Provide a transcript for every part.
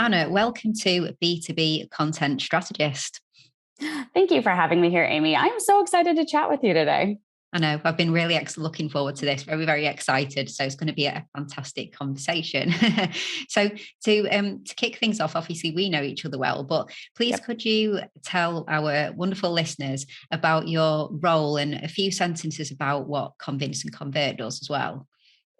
Anna, welcome to B2B Content Strategist. Thank you for having me here, Amy. I'm so excited to chat with you today. I know I've been really looking forward to this, very, very excited. So it's going to be a fantastic conversation. So to kick things off, obviously we know each other well, but please could you tell our wonderful listeners about your role and a few sentences about what Convince and Convert does as well?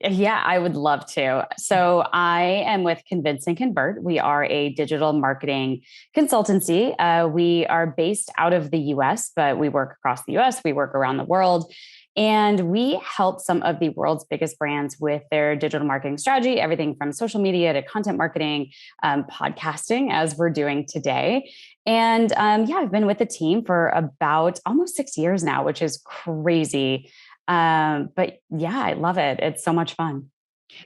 Yeah, I would love to. So I am with Convince and Convert. We are a digital marketing consultancy. We are based out of the US, but we work across the US. We work around the world. And we help some of the world's biggest brands with their digital marketing strategy, everything from social media to content marketing, podcasting, as we're doing today. And I've been with the team for about almost 6 years now, which is crazy. But yeah, I love it. It's so much fun.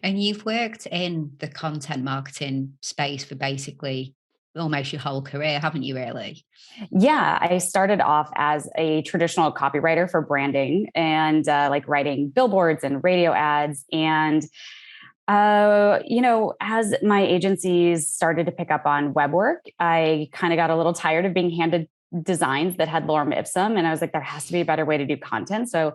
And you've worked in the content marketing space for basically almost your whole career, haven't you, really? Yeah, I started off as a traditional copywriter for branding and like writing billboards and radio ads. And, as my agencies started to pick up on web work, I kind of got a little tired of being handed designs that had lorem ipsum. And I was like, there has to be a better way to do content. So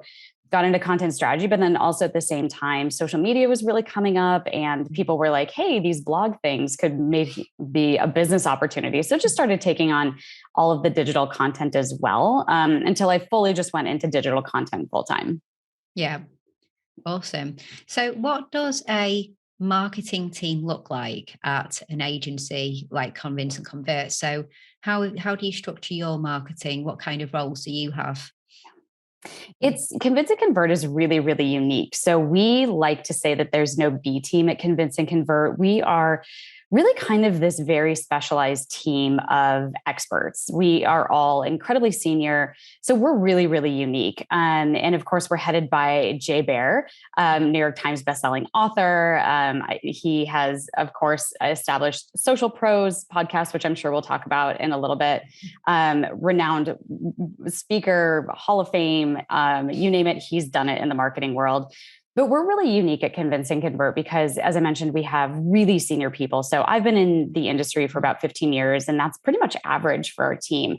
got into content strategy, but then also at the same time, social media was really coming up and people were like, hey, these blog things could maybe be a business opportunity. So just started taking on all of the digital content as well, until I fully just went into digital content full time. Yeah, awesome. So what does a marketing team look like at an agency like Convince and Convert? So how do you structure your marketing? What kind of roles do you have? It's Convince and Convert is really, really unique. So we like to say that there's no B team at Convince and Convert. We are really kind of this very specialized team of experts. We are all incredibly senior. So we're really, really unique. And of course, we're headed by Jay Baer, New York Times bestselling author. He has, of course, established Social Pros podcast, which I'm sure we'll talk about in a little bit. Renowned speaker, Hall of Fame, you name it, he's done it in the marketing world. But we're really unique at Convince and Convert because, as I mentioned, we have really senior people. So I've been in the industry for about 15 years, and that's pretty much average for our team.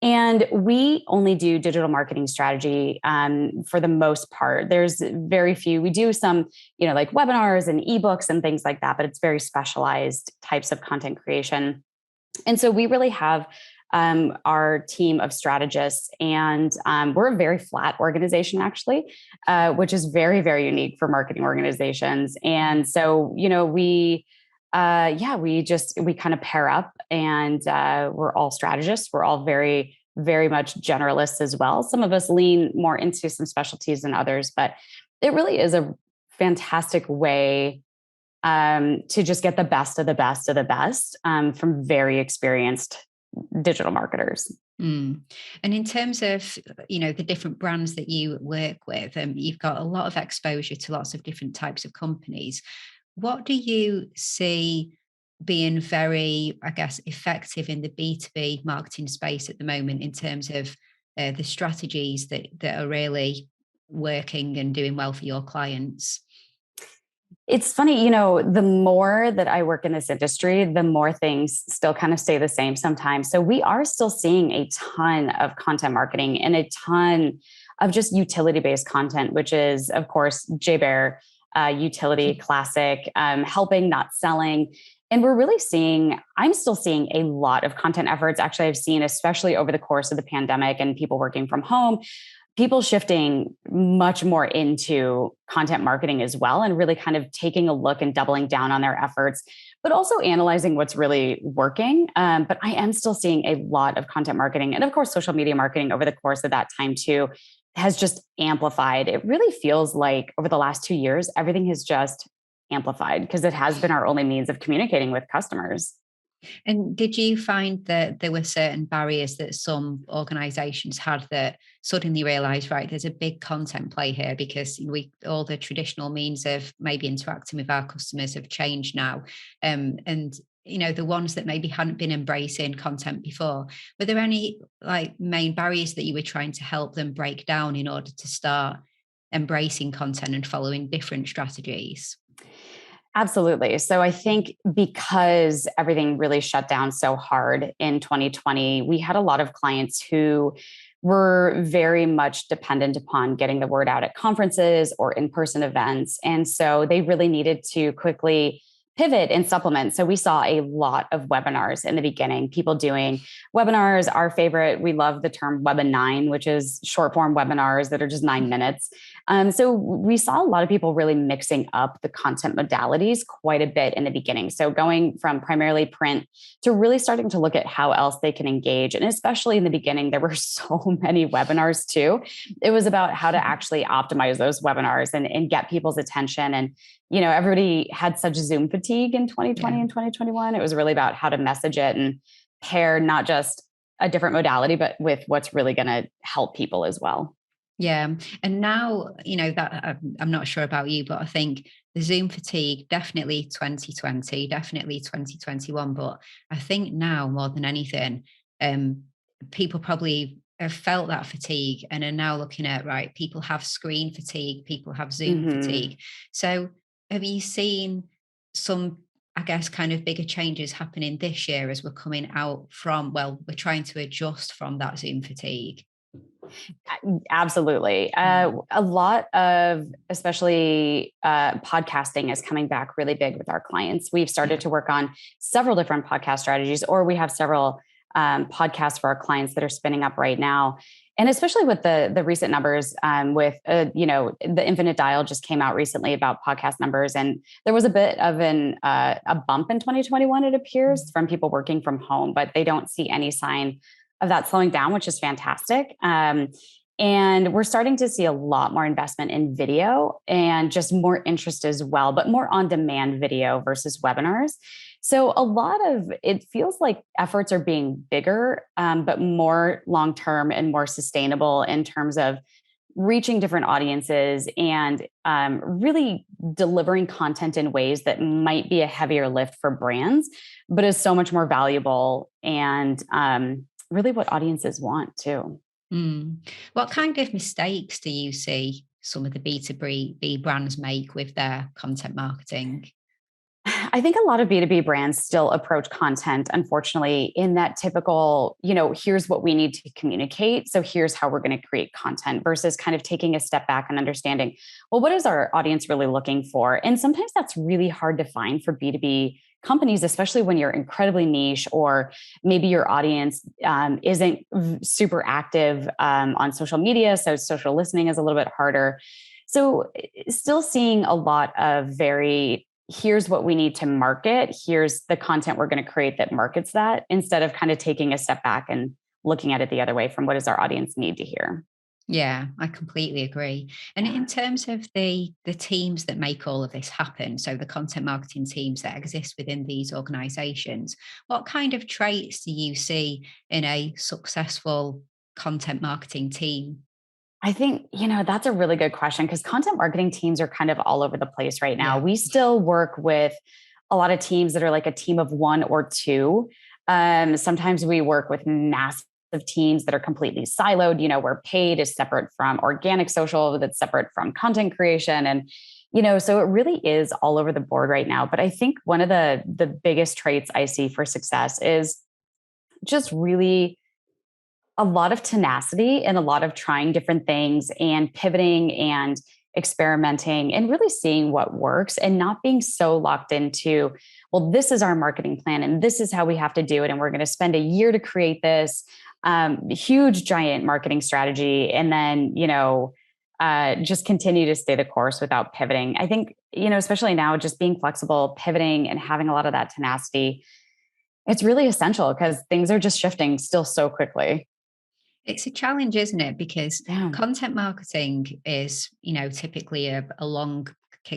And we only do digital marketing strategy for the most part. There's very few. We do some, like webinars and ebooks and things like that, but it's very specialized types of content creation. And so we really have our team of strategists, and we're a very flat organization, actually, which is very, very unique for marketing organizations. And so, we kind of pair up, and we're all strategists. We're all very, very much generalists as well. Some of us lean more into some specialties than others, but it really is a fantastic way to just get the best of the best of the best from very experienced digital marketers. And in terms of, the different brands that you work with, you've got a lot of exposure to lots of different types of companies. What do you see being very, I guess, effective in the B2B marketing space at the moment in terms of the strategies that are really working and doing well for your clients? It's funny, the more that I work in this industry, the more things still kind of stay the same sometimes. So we are still seeing a ton of content marketing and a ton of just utility-based content, which is, of course, Jay Baer, utility classic, helping, not selling. And I'm still seeing a lot of content efforts. Actually, I've seen, especially over the course of the pandemic and people working from home, people shifting much more into content marketing as well, and really kind of taking a look and doubling down on their efforts, but also analyzing what's really working. But I am still seeing a lot of content marketing, and of course, social media marketing over the course of that time too has just amplified. It really feels like over the last 2 years, everything has just amplified because it has been our only means of communicating with customers. And did you find that there were certain barriers that some organizations had that suddenly realized, right, there's a big content play here because all the traditional means of maybe interacting with our customers have changed now. And the ones that maybe hadn't been embracing content before, were there any main barriers that you were trying to help them break down in order to start embracing content and following different strategies? Absolutely. So I think because everything really shut down so hard in 2020, we had a lot of clients who were very much dependent upon getting the word out at conferences or in-person events. And so they really needed to quickly pivot and supplement. So we saw a lot of webinars in the beginning, people doing webinars. Our favorite, we love the term Webinine, which is short form webinars that are just 9 minutes. So we saw a lot of people really mixing up the content modalities quite a bit in the beginning. So going from primarily print to really starting to look at how else they can engage. And especially in the beginning, there were so many webinars too. It was about how to actually optimize those webinars and get people's attention. And, everybody had such Zoom fatigue in 2020 and 2021. It was really about how to message it and pair not just a different modality, but with what's really going to help people as well. Yeah. And now, that I'm not sure about you, but I think the Zoom fatigue, definitely 2020, definitely 2021. But I think now more than anything, people probably have felt that fatigue and are now looking at, right, people have screen fatigue, people have Zoom fatigue. So have you seen some, I guess, kind of bigger changes happening this year as we're coming out from, we're trying to adjust from that Zoom fatigue? Absolutely. A lot of, especially podcasting is coming back really big with our clients. We've started to work on several different podcast strategies, or we have several podcasts for our clients that are spinning up right now. And especially with the recent numbers with, the Infinite Dial just came out recently about podcast numbers. And there was a bit of a bump in 2021, it appears, from people working from home, but they don't see any sign of that slowing down, which is fantastic. And we're starting to see a lot more investment in video and just more interest as well, but more on-demand video versus webinars. So a lot of it feels like efforts are being bigger, but more long-term and more sustainable in terms of reaching different audiences and really delivering content in ways that might be a heavier lift for brands, but is so much more valuable and really what audiences want too. What kind of mistakes do you see some of the B2B brands make with their content marketing? I think a lot of B2B brands still approach content, unfortunately, in that typical, here's what we need to communicate. So here's how we're going to create content versus kind of taking a step back and understanding, well, what is our audience really looking for? And sometimes that's really hard to find for B2B companies, especially when you're incredibly niche or maybe your audience isn't super active on social media. So social listening is a little bit harder. So still seeing a lot of here's what we need to market. Here's the content we're going to create that markets that, instead of kind of taking a step back and looking at it the other way from what does our audience need to hear. Yeah, I completely agree. And in terms of the teams that make all of this happen, so the content marketing teams that exist within these organizations, what kind of traits do you see in a successful content marketing team? I think, that's a really good question because content marketing teams are kind of all over the place right now. Yeah. We still work with a lot of teams that are like a team of one or two. Sometimes we work with massive teams that are completely siloed, where paid is separate from organic social, that's separate from content creation. And, so it really is all over the board right now. But I think one of the biggest traits I see for success is just really a lot of tenacity and a lot of trying different things and pivoting and experimenting and really seeing what works and not being so locked into, well, this is our marketing plan and this is how we have to do it. And we're going to spend a year to create this huge, giant marketing strategy. And then, just continue to stay the course without pivoting. I think, especially now, just being flexible, pivoting and having a lot of that tenacity, it's really essential because things are just shifting still so quickly. It's a challenge, isn't it? Because content marketing is, typically a long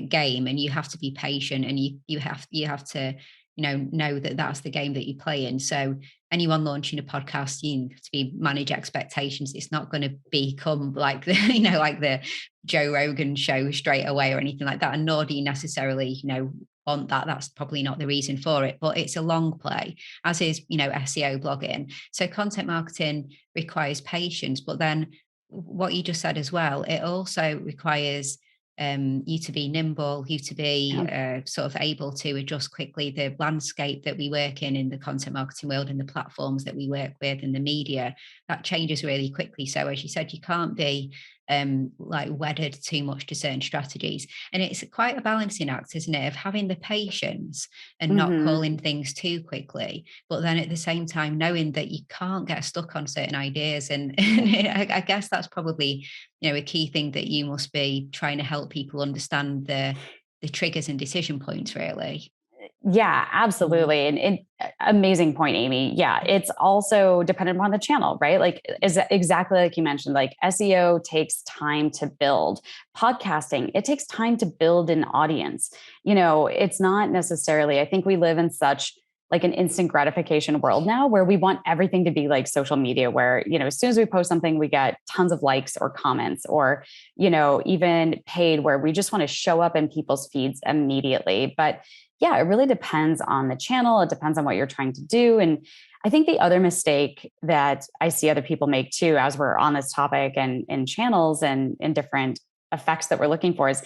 game, and you have to be patient, and you have to, know that that's the game that you play in. So anyone launching a podcast, you have to manage expectations. It's not going to become like the, like the Joe Rogan show straight away or anything like that. And nor do you necessarily, want that. That's probably not the reason for it, but it's a long play, as is, SEO blogging. So content marketing requires patience, but then what you just said as well, it also requires you to be nimble, you to be sort of able to adjust quickly. The landscape that we work in the content marketing world and the platforms that we work with and the media, that changes really quickly. So as you said, you can't be like wedded too much to certain strategies. And it's quite a balancing act, isn't it, of having the patience and not calling things too quickly, but then at the same time knowing that you can't get stuck on certain ideas. And I guess that's probably, a key thing that you must be trying to help people understand the triggers and decision points, really. Yeah, absolutely. And amazing point, Amy. Yeah, it's also dependent upon the channel, right? Like is exactly like you mentioned, like SEO takes time to build. Podcasting, it takes time to build an audience. It's not necessarily, I think we live in such like an instant gratification world now where we want everything to be like social media where, as soon as we post something, we get tons of likes or comments or, even paid where we just want to show up in people's feeds immediately. But yeah, it really depends on the channel. It depends on what you're trying to do. And I think the other mistake that I see other people make too, as we're on this topic and in channels and in different effects that we're looking for is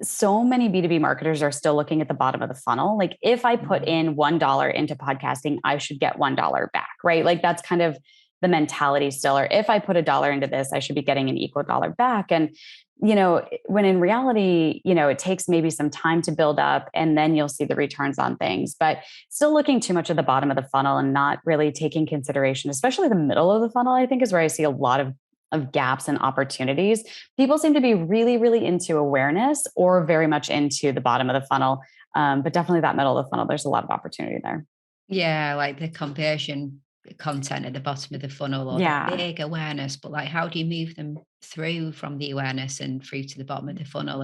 so many B2B marketers are still looking at the bottom of the funnel. Like if I put in $1 into podcasting, I should get $1 back, right? Like that's kind of the mentality still. Or if I put $1 into this, I should be getting an equal dollar back. And when in reality, it takes maybe some time to build up and then you'll see the returns on things, but still looking too much at the bottom of the funnel and not really taking consideration, especially the middle of the funnel, I think is where I see a lot of gaps and opportunities. People seem to be really, really into awareness or very much into the bottom of the funnel. But definitely that middle of the funnel, there's a lot of opportunity there. Yeah, like the conversion content at the bottom of the funnel or the big awareness, but like how do you move them through from the awareness and through to the bottom of the funnel?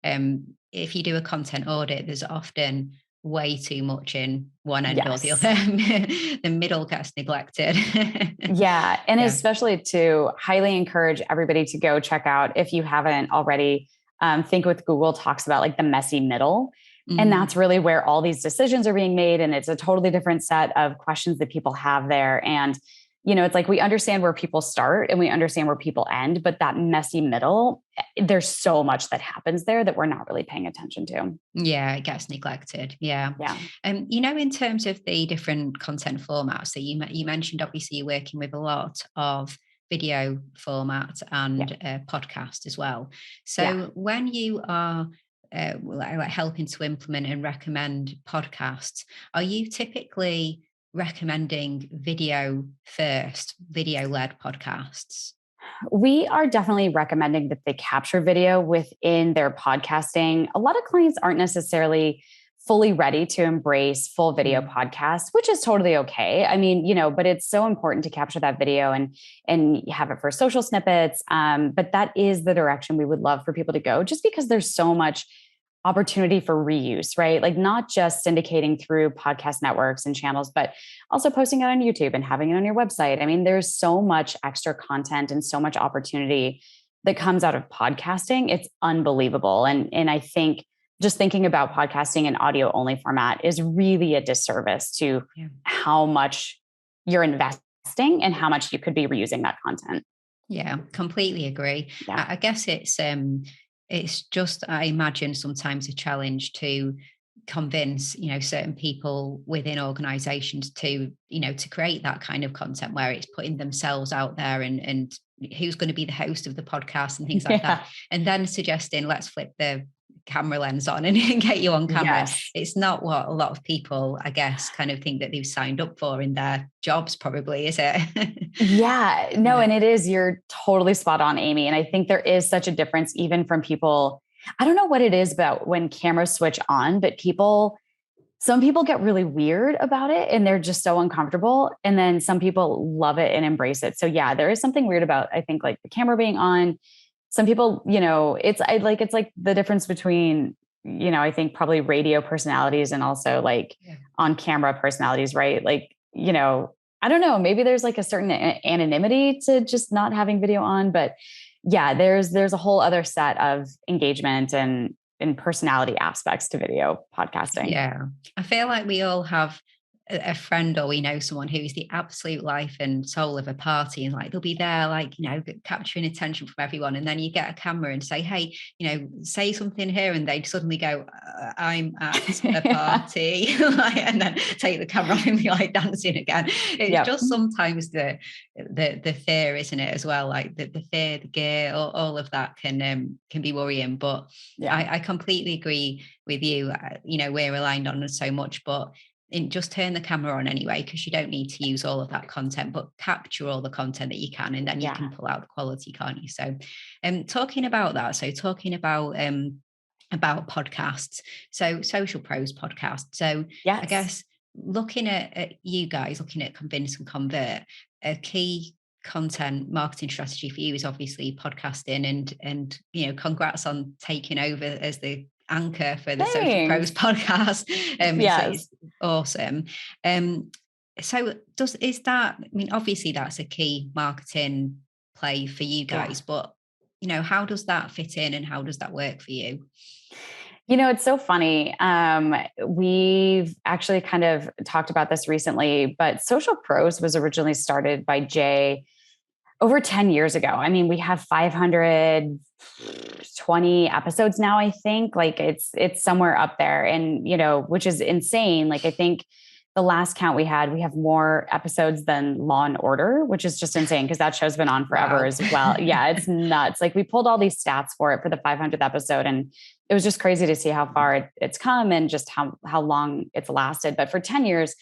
And if you do a content audit, there's often way too much in one end or the other. The middle gets neglected. And especially to highly encourage everybody to go check out, if you haven't already, Think with Google talks about like the messy middle. And that's really where all these decisions are being made. And it's a totally different set of questions that people have there. And, it's like we understand where people start and we understand where people end, but that messy middle, there's so much that happens there that we're not really paying attention to. Yeah, it gets neglected. Yeah. In terms of the different content formats that you mentioned, obviously you're working with a lot of video format and podcast as well. So when you are like helping to implement and recommend podcasts, are you typically recommending video first, video-led podcasts? We are definitely recommending that they capture video within their podcasting. A lot of clients aren't necessarily fully ready to embrace full video podcasts, which is totally okay. I mean, but it's so important to capture that video and have it for social snippets. But that is the direction we would love for people to go, just because there's so much opportunity for reuse, right? Like not just syndicating through podcast networks and channels, but also posting it on YouTube and having it on your website. I mean, there's so much extra content and so much opportunity that comes out of podcasting. It's unbelievable. And I think just thinking about podcasting in audio only format is really a disservice to how much you're investing and how much you could be reusing that content. Yeah, completely agree. I guess it's just, I imagine sometimes a challenge to convince, certain people within organizations to, to create that kind of content where it's putting themselves out there and who's going to be the host of the podcast and things like that. And then suggesting, let's flip the camera lens on and get you on camera. It's not what a lot of people, I guess, kind of think that they've signed up for in their jobs, probably, is it? And it is. You're totally spot on, Amy. And I think there is such a difference even from people. I don't know what it is about when cameras switch on, but some people get really weird about it and they're just so uncomfortable. And then some people love it and embrace it. So there is something weird about, I think, like the camera being on. Some people, it's like the difference between, I think probably radio personalities and also like on camera personalities, right? Like, I don't know, maybe there's like a certain anonymity to just not having video on, but there's a whole other set of engagement and personality aspects to video podcasting. Yeah. I feel like we all have a friend, or we know someone who's the absolute life and soul of a party, and like they'll be there, like, capturing attention from everyone, and then you get a camera and say, hey, say something here, and they'd suddenly go, I'm at a party. And then take the camera off and be like dancing again. It's just sometimes the fear, isn't it, as well, like the fear, the gear, all of that can be worrying. But I completely agree with you. We're aligned on so much, but just turn the camera on anyway, because you don't need to use all of that content, but capture all the content that you can, and then you can pull out the quality, can't you? So talking about that, talking about podcasts, so Social Pros podcast. So I guess looking at you guys, looking at Convince and Convert, a key content marketing strategy for you is obviously podcasting, and congrats on taking over as the anchor for the Social Pros podcast. It's awesome. So obviously that's a key marketing play for you guys, but how does that fit in, and how does that work for you? It's so funny. We've actually kind of talked about this recently, but Social Pros was originally started by Jay over 10 years ago. I mean, we have 520 episodes now, I think. Like it's somewhere up there, and which is insane. Like, I think the last count we have more episodes than Law and Order, which is just insane because that show's been on forever as well. Yeah, it's nuts. Like, we pulled all these stats for it for the 500th episode, and it was just crazy to see how far it's come and just how long it's lasted. But for 10 years,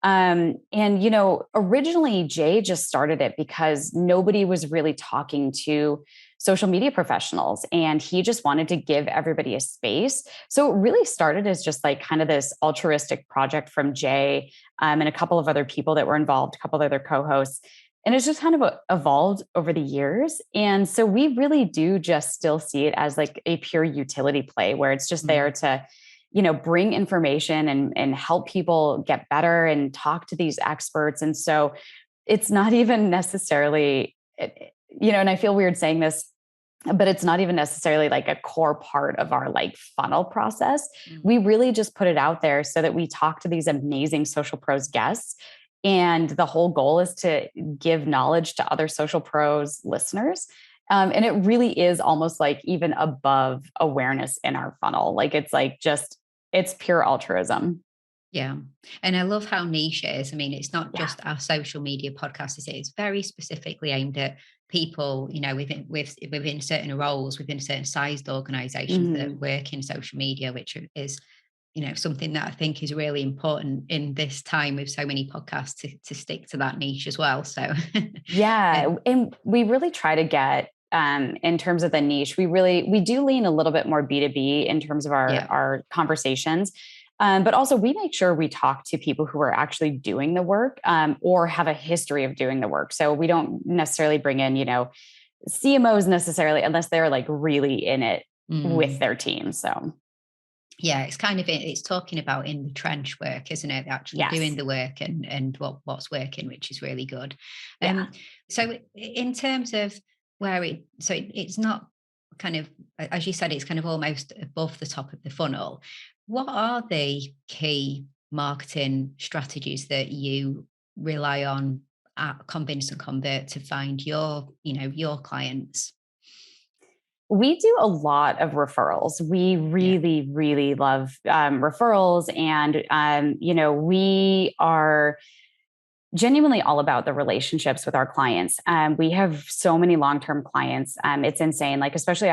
originally Jay just started it because nobody was really talking to social media professionals, and he just wanted to give everybody a space. So it really started as just like kind of this altruistic project from Jay, and a couple of other people that were involved, a couple of other co-hosts. And it's just kind of evolved over the years. And so we really do just still see it as like a pure utility play, where it's just there to bring information and help people get better and talk to these experts. And so it's not even necessarily, and I feel weird saying this, but it's not even necessarily like a core part of our like funnel process. We really just put it out there so that we talk to these amazing Social Pros guests. And the whole goal is to give knowledge to other Social Pros listeners. And it really is almost like even above awareness in our funnel. Like, it's like it's pure altruism. Yeah. And I love how niche it is. I mean, it's not just our social media podcast, is it? It's very specifically aimed at people, within certain roles, within certain sized organizations that work in social media, which is, something that I think is really important in this time with so many podcasts to stick to that niche as well. So and we really try to get, in terms of the niche, we do lean a little bit more B2B in terms of our conversations. But also we make sure we talk to people who are actually doing the work, or have a history of doing the work. So we don't necessarily bring in, CMOs necessarily, unless they're like really in it with their team. So yeah, it's talking about in the trench work, isn't it? Actually doing the work and what's working, which is really good. So in terms of it's not kind of, as you said, it's kind of almost above the top of the funnel. What are the key marketing strategies that you rely on at Convince and Convert to find your clients? We do a lot of referrals. We really, really love referrals. And, we are genuinely all about the relationships with our clients. We have so many long-term clients. It's insane. Like, especially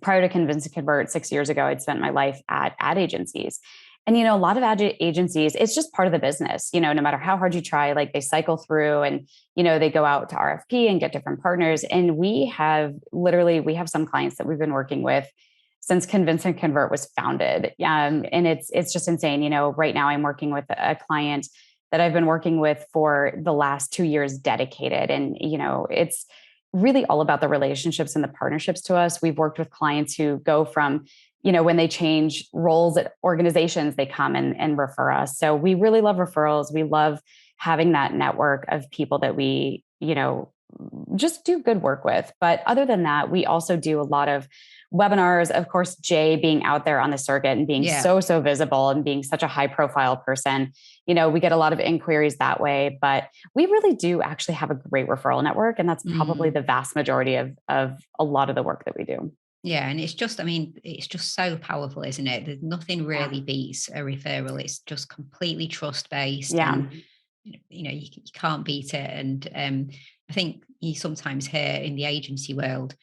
prior to Convince and Convert 6 years ago, I'd spent my life at ad agencies. And, a lot of ad agencies, it's just part of the business, no matter how hard you try, like they cycle through and, they go out to RFP and get different partners. And we have some clients that we've been working with since Convince and Convert was founded. And it's just insane. Right now I'm working with a client that I've been working with for the last 2 years dedicated. And, it's really all about the relationships and the partnerships to us. We've worked with clients who go from, when they change roles at organizations, they come and refer us. So we really love referrals. We love having that network of people that we, just do good work with. But other than that, we also do a lot of webinars. Of course, Jay being out there on the circuit and being so visible and being such a high profile person, we get a lot of inquiries that way, but we really do actually have a great referral network. And that's probably the vast majority of a lot of the work that we do. Yeah. And it's just so powerful, isn't it? There's nothing really beats a referral. It's just completely trust-based. Yeah. And, you can't beat it. And I think you sometimes hear in the agency world,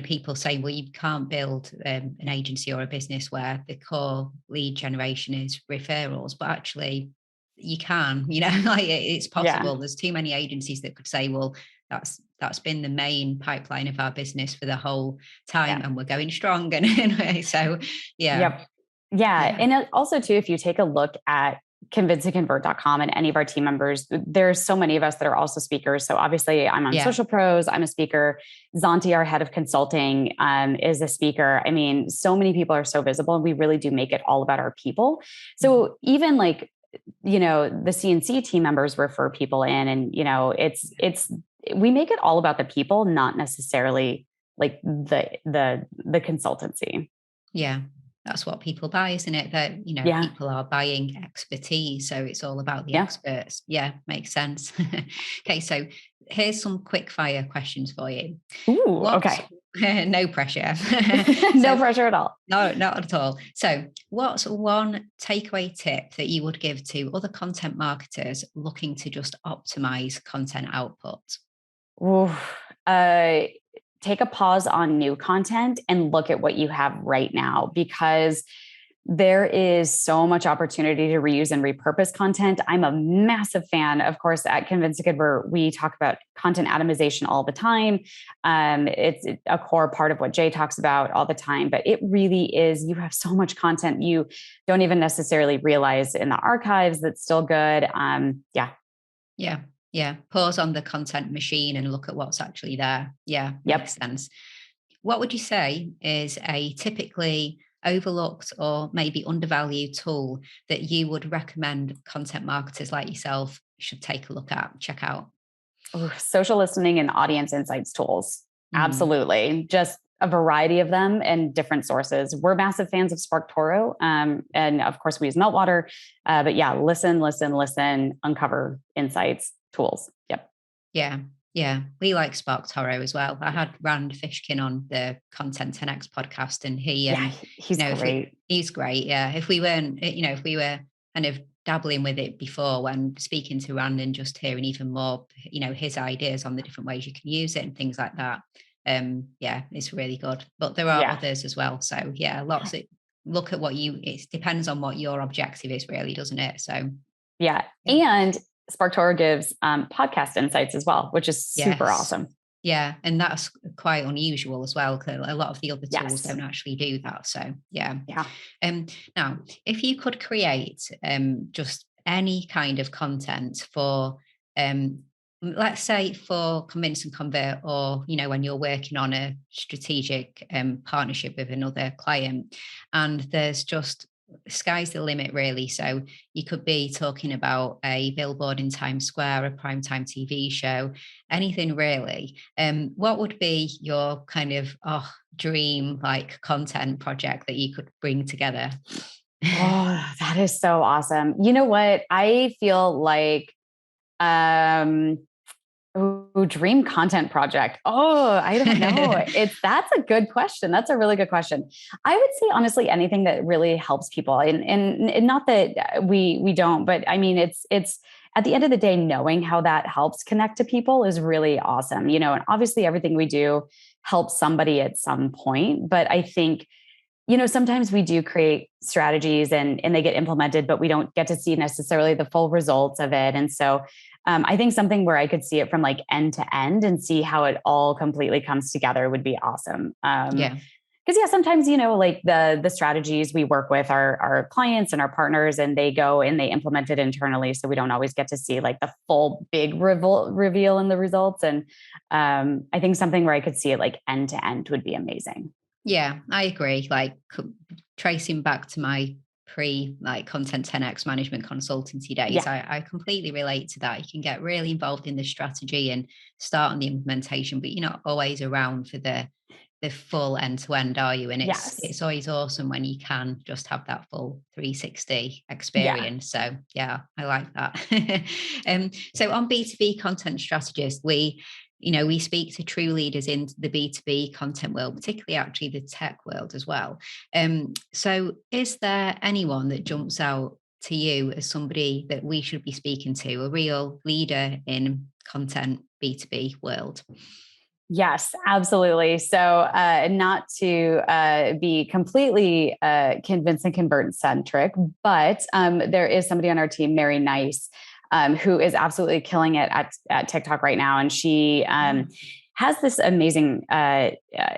people say, well, you can't build an agency or a business where the core lead generation is referrals, but actually you can, like it's possible. Yeah. There's too many agencies that could say, well, that's been the main pipeline of our business for the whole time, and we're going strong. And so, yeah. Yep. Yeah. And also too, if you take a look at convinceandconvert.com and any of our team members, there's so many of us that are also speakers. So obviously I'm on Social Pros, I'm a speaker. Zanti, our head of consulting, is a speaker. I mean, so many people are so visible, and we really do make it all about our people. So even like, the CNC team members refer people in, and, we make it all about the people, not necessarily like the consultancy. Yeah. That's what people buy, isn't it? That, people are buying expertise. So it's all about the experts. Yeah, makes sense. Okay. So here's some quick fire questions for you. Ooh, okay. No pressure. No pressure at all. No, not at all. So what's one takeaway tip that you would give to other content marketers looking to just optimize content output? Ooh, take a pause on new content and look at what you have right now, because there is so much opportunity to reuse and repurpose content. I'm a massive fan. Of course, at Convince to Convert, we talk about content atomization all the time. It's a core part of what Jay talks about all the time, but it really is, you have so much content you don't even necessarily realize in the archives that's still good. Yeah. Pause on the content machine and look at what's actually there. Yeah. Makes sense. What would you say is a typically overlooked or maybe undervalued tool that you would recommend content marketers like yourself should take a look at, check out? Social listening and audience insights tools. Absolutely. Just a variety of them and different sources. We're massive fans of SparkToro. And of course we use Meltwater, but listen, uncover insights, tools. Yep. Yeah. We like SparkToro as well. I had Rand Fishkin on the Content 10X podcast, and he's great. He's great. Yeah. If we were kind of dabbling with it before, when speaking to Rand and just hearing even more, his ideas on the different ways you can use it and things like that. It's really good. But there are others as well. So lots of look at it depends on what your objective is, really, doesn't it? So and SparkToro gives podcast insights as well, which is super awesome. Yeah. And that's quite unusual as well, because a lot of the other tools don't actually do that. So now, if you could create just any kind of content for let's say for Convince and Convert, or when you're working on a strategic partnership with another client, and there's just sky's the limit, really. So you could be talking about a billboard in Times Square, a primetime TV show, anything really. What would be your kind of dream like content project that you could bring together? Oh, that is so awesome. You know what? I feel like dream content project. I don't know. That's a good question. That's a really good question. I would say honestly, anything that really helps people, and not that we don't, but I mean, it's at the end of the day, knowing how that helps connect to people is really awesome. And obviously everything we do helps somebody at some point, but I think, sometimes we do create strategies and they get implemented, but we don't get to see necessarily the full results of it. And so I think something where I could see it from like end to end and see how it all completely comes together would be awesome. Because sometimes, like the strategies we work with our clients and our partners, and they go and they implement it internally. So we don't always get to see like the full big reveal in the results. And I think something where I could see it like end to end would be amazing. Yeah, I agree. Like tracing back to my like content 10x management consultancy days. Yeah. I completely relate to that. You can get really involved in the strategy and start on the implementation, but you're not always around for the full end to end, are you? And Yes. it's always awesome when you can just have that full 360 Yeah. experience. So yeah, I like that. So on B2B content strategists, we speak to true leaders in the B2B content world, particularly actually the tech world as well. So is there anyone that jumps out to you as somebody that we should be speaking to, a real leader in content B2B world? Yes, absolutely. So, not to be completely convince and convert centric, but there is somebody on our team, Mary Nice, who is absolutely killing it at TikTok right now, and she has this amazing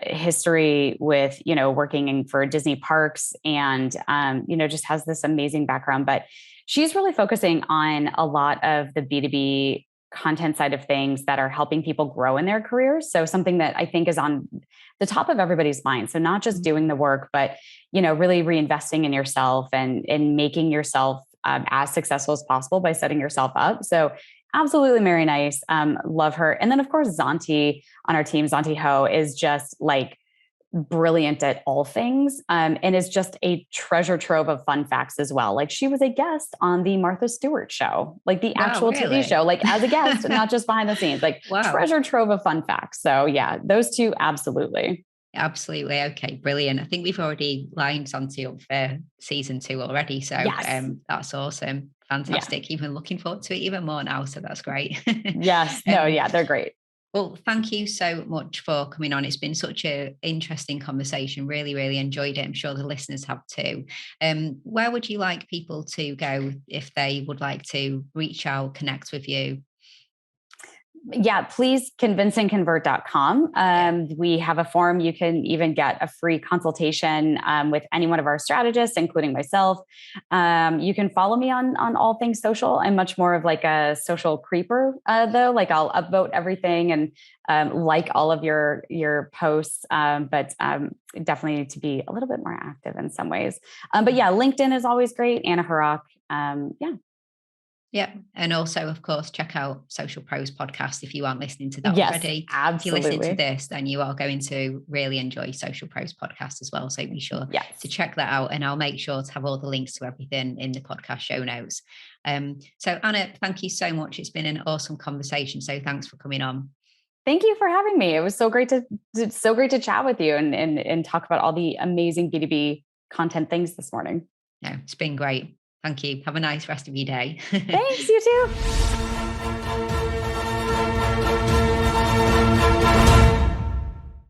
history with working for Disney parks, and just has this amazing background. But she's really focusing on a lot of the B2B content side of things that are helping people grow in their careers. So something that I think is on the top of everybody's mind. So not just doing the work, but really reinvesting in yourself and making yourself as successful as possible by setting yourself up. So absolutely, Mary Nice, love her. And then of course Zanti on our team, Zanti Ho, is just like brilliant at all things, and is just a treasure trove of fun facts as well. Like she was a guest on the Martha Stewart show, like the actual really? TV show, like as a guest, not just behind the scenes, like treasure trove of fun facts. So yeah, those two, absolutely. Absolutely. Okay, brilliant. I think we've already lined Santi up for season 2 already. So yes. That's awesome. Fantastic. Yeah. Even looking forward to it even more now. So that's great. Yes. No, yeah, they're great. Well, thank you so much for coming on. It's been such an interesting conversation. Really, really enjoyed it. I'm sure the listeners have too. Where would you like people to go if they would like to reach out, connect with you? Yeah, please convinceandconvert.com. We have a form. You can even get a free consultation with any one of our strategists, including myself. You can follow me on all things social. I'm much more of like a social creeper, though. Like I'll upvote everything and like all of your posts, but definitely need to be a little bit more active in some ways. But yeah, LinkedIn is always great. Anna Hrach. Yeah. Yeah. And also, of course, check out Social Pros podcast if you aren't listening to that already. Absolutely. If you listen to this, then you are going to really enjoy Social Pros podcast as well. So be sure to check that out. And I'll make sure to have all the links to everything in the podcast show notes. So Anna, thank you so much. It's been an awesome conversation. So thanks for coming on. Thank you for having me. It was so great to chat with you and talk about all the amazing B2B content things this morning. No, it's been great. Thank you. Have a nice rest of your day. Thanks, you too.